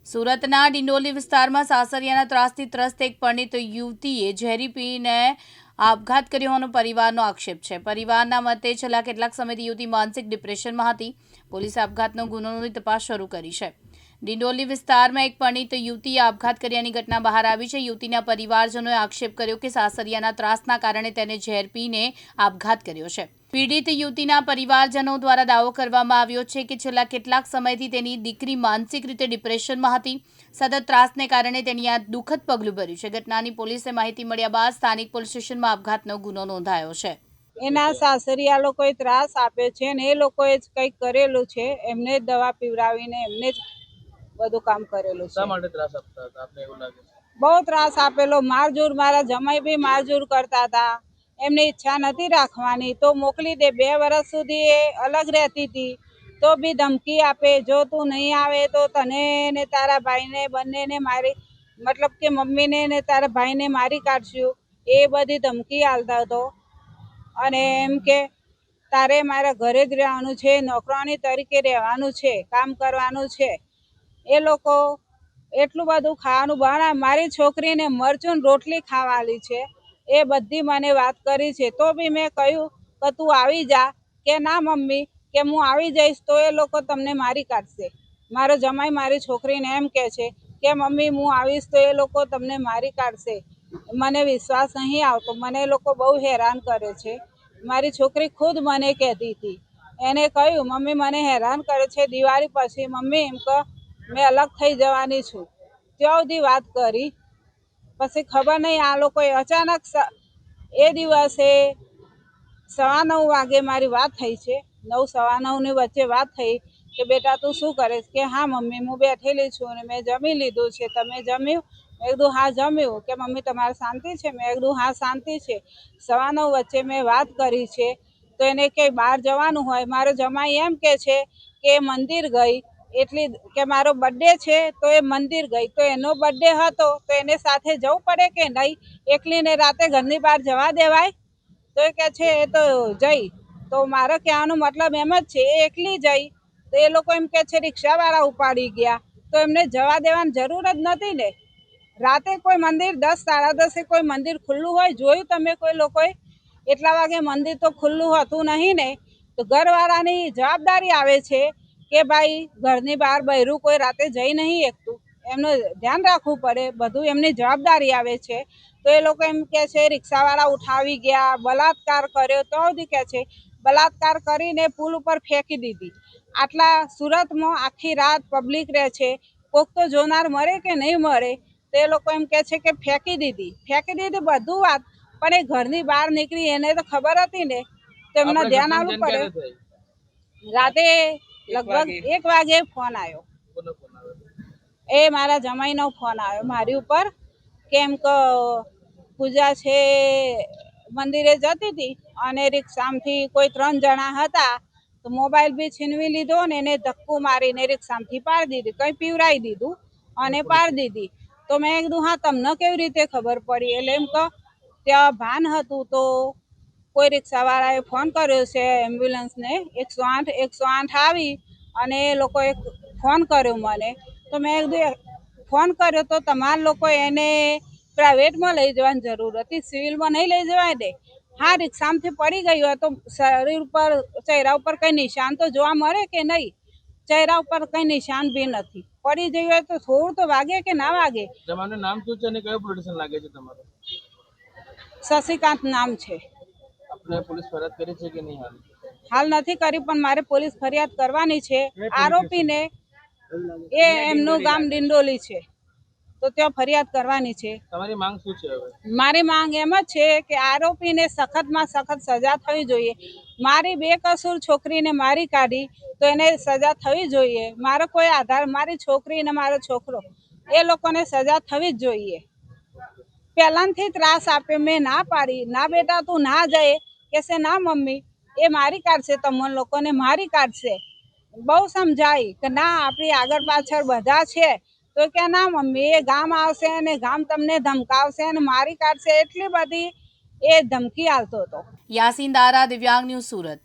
સુરતના ડિંડોલી વિસ્તારમાં સાસરિયાના ત્રાસથી ત્રસ્ત એક પરિણીત યુવતીએ ઝેરી પીને આપઘાત કર્યો હોવાનો પરિવારનો આક્ષેપ છે। પરિવારના મતે છેલ્લા કેટલાક સમયથી યુવતી માનસિક ડિપ્રેશનમાં હતી। પોલીસે આપઘાતનો ગુનો નોંધી તપાસ શરૂ કરી છે। ડિંડોલી વિસ્તારમાં એક પરિણીત યુવતીએ આપઘાત કર્યાની ઘટના બહાર આવી છે। યુવતીના પરિવારજનોએ આક્ષેપ કર્યો કે સાસરિયાના ત્રાસના કારણે તેને ઝેર પીને આપઘાત કર્યો છે। પીડિત યુવતીના પરિવારજનો દ્વારા દાવો કરવામાં આવ્યો છે કે છેલ્લા કેટલાક સમયથી તેની દીકરી માનસિક રીતે ડિપ્રેશનમાં હતી। સતત ત્રાસને કારણે તેની આ દુઃખદ પગલું ભર્યું છે। ઘટનાની પોલીસને માહિતી મળ્યા બાદ સ્થાનિક પોલીસ સ્ટેશનમાં આપઘાતનો ગુનો નોંધાયો છે। એના સાસરિયા લોકોએ ત્રાસ આપે છે ને એ લોકોએ જ કંઈક કરેલું છે, એમને જ દવા પીવડાવીને એમને જ બધું કામ કરેલું છે। શા માટે ત્રાસ આપતા હતા આપને એવું લાગે છે? બહુ ત્રાસ આપેલો, મારઝૂર, મારા જમાઈ બી મારઝૂર કરતા હતા। એમની ઈચ્છા નથી રાખવાની તો મોકલી દે। 2 વર્ષ સુધી એ અલગ રહેતી હતી તો બી ધમકી આપે, જો તું નહીં આવે તો તને ને તારા ભાઈને બંનેને મારી, મતલબ કે મમ્મીને ને તારા ભાઈને મારી કાઢશું, એ બધી ધમકી આલતા હતો। અને એમ કે તારે મારા ઘરે જ રહેવાનું છે, નોકરાણી તરીકે રહેવાનું છે, કામ કરવાનું છે। એ લોકો એટલું બધું ખાવાનું બનાવે, મારી છોકરીને મરચું રોટલી ખાવાલી છે, એ બધી મને વાત કરી છે। તો બી મેં કહ્યું કે તું આવી જા, કે ના મમ્મી કે હું આવી જઈશ તો એ લોકો તમને મારી કાઢશે। મારો જમાઈ મારી છોકરીને એમ કહે છે કે મમ્મી હું આવીશ તો એ લોકો તમને મારી કાઢશે। મને વિશ્વાસ નહીં આવતો, મને એ લોકો બહુ હેરાન કરે છે। મારી છોકરી ખુદ મને કહેતી હતી, એને કહ્યું મમ્મી મને હેરાન કરે છે, દિવાળી પછી મમ્મી એમ કહો મેં અલગ થઈ જવાની છું। ત્યાં સુધી વાત કરી, પછી ખબર નહીં આ લોકોએ અચાનક એ દિવસે 9:15 વાગે મારી વાત થઈ છે। 9 સવા 9ની વચ્ચે વાત થઈ કે બેટા તું શું કરે છે? કે હા મમ્મી હું બેઠેલી છું અને મેં જમી લીધું છે, તમે જમ્યું? મેં કીધું હા જમ્યું। કે મમ્મી તમારે શાંતિ છે? મેં કીધું હા શાંતિ છે। 9:15 વચ્ચે મેં વાત કરી છે તો એને કંઈ બહાર જવાનું હોય, મારો જમાઈ એમ કે છે કે મંદિર ગઈ, એટલી કે મારો બર્થડે છે તો એ મંદિર ગઈ, તો એનો બર્થડે હતો તો એને સાથે જવું પડે કે નહીં? એકલીને રાતે ઘરની બહાર જવા દેવાય? તો એ કહે છે એ તો જઈ, તો મારો કહેવાનો મતલબ એમ જ છે એ એકલી જઈ તો એ લોકો એમ કહે છે રિક્ષાવાળા ઉપાડી ગયા, તો એમને જવા દેવાની જરૂર જ નથી ને। રાતે કોઈ મંદિર 10 સાડા 10 કોઈ મંદિર ખુલ્લું હોય, જોયું તમે કોઈ લોકોએ? એટલા વાગે મંદિર તો ખુલ્લું હતું નહીં ને। તો ઘરવાળાની જવાબદારી આવે છે કે ભાઈ ઘરની બહાર બૈરું કોઈ રાતે જઈ નહીં શકતું, એમનું ધ્યાન રાખવું પડે, બધું એમની જવાબદારી આવે છે। તો એ લોકો એમ કહે છે રિક્ષાવાળા ઉઠાવી ગયા, બલાત્કાર કર્યો, તો સુધી કહે છે બલાત્કાર કરીને પુલ ઉપર ફેંકી દીધી। આટલા સુરતમાં આખી રાત પબ્લિક રહે છે, કોક તો જોનાર મરે કે નહીં મરે, તો એ લોકો એમ કહે છે કે ફેંકી દીધી બધું વાત, પણ એ ઘરની બહાર નીકળી એને તો ખબર હતી ને, તો એમને ધ્યાન આપવું પડે। રાતે લગભગ 1 વાગે ફોન આવ્યો, એ મારા જમાઈનો ફોન આવ્યો મારી ઉપર, કેમ કે પૂજા છે મંદિરે જતી હતી અને રિક્ષામાંથી કોઈ 3 જણા હતા તો મોબાઈલ બી છીનવી લીધો ને એને ધક્કો મારીને રિક્ષામાંથી પાડી દીધી, કંઈ પીવડાવી દીધું અને પાડી દીધી। તો મેં કીધું હા તમને કેવી રીતે ખબર પડી? એટલે એમ કહો ત્યાં ભાન હતું તો કોઈ રિક્ષાવાળાએ ફોન કર્યો છે એમ્બ્યુલન્સને, 108 આવી અને એ લોકોએ ફોન કર્યો મને, તો મેં કીધું ફોન કર્યો તો તમારા લોકો એને પ્રાઇવેટમાં લઈ જવાની જરૂર હતી, સિવિલમાં નહીં લઈ જવાય ને। હા રિક્ષામાંથી પડી ગઈ હોય તો શરીર ઉપર, ચહેરા ઉપર કંઈ નિશાન તો જોવા મળે કે નહીં? ચહેરા ઉપર કંઈ નિશાન બી નથી, પડી ગઈ હોય તો થોડું તો વાગે કે ના વાગે? તમારું નામ શું છે અને કયો પ્રોટેક્શન લાગે છે તમારું? શશિકાંત નામ છે। આપણે પોલીસ ફરિયાદ કરી છે કે નહીં હાલ? હાલ નથી કરી, પણ મારે પોલીસ ફરિયાદ કરવાની છે। આરોપીને એ એમનું ગામ ડિંડોલી છે તો ત્યાં ફરિયાદ કરવાની છે। તમારી માંગ શું છે હવે? મારી માંગ એમ જ છે કે આરોપીને સખતમાં સખત સજા થવી જોઈએ। મારી બેકસૂર છોકરીને મારી કાઢી તો એને સજા થવી જોઈએ। મારો કોઈ આધાર, મારી છોકરી ને મારો છોકરો, એ લોકોને સજા થવી જ જોઈએ। પહેલાંથી ત્રાસ આપે, મેં ના પાડી, ના બેટા તું ના જાય, કહેશે ના મમ્મી એ મારી કાઢશે, તમને લોકોને મારી કાઢશે। બહુ સમજાય કે ના આપણી આગળ પાછળ બધા છે, તો કે ના મમ્મી એ ગામ આવશે અને ગામ તમને ધમકાવશે અને મારી કાઢશે, એટલી બધી એ ધમકી આલતો હતો। યાસીન દારા, દિવ્યાંગ ન્યૂઝ, સુરત।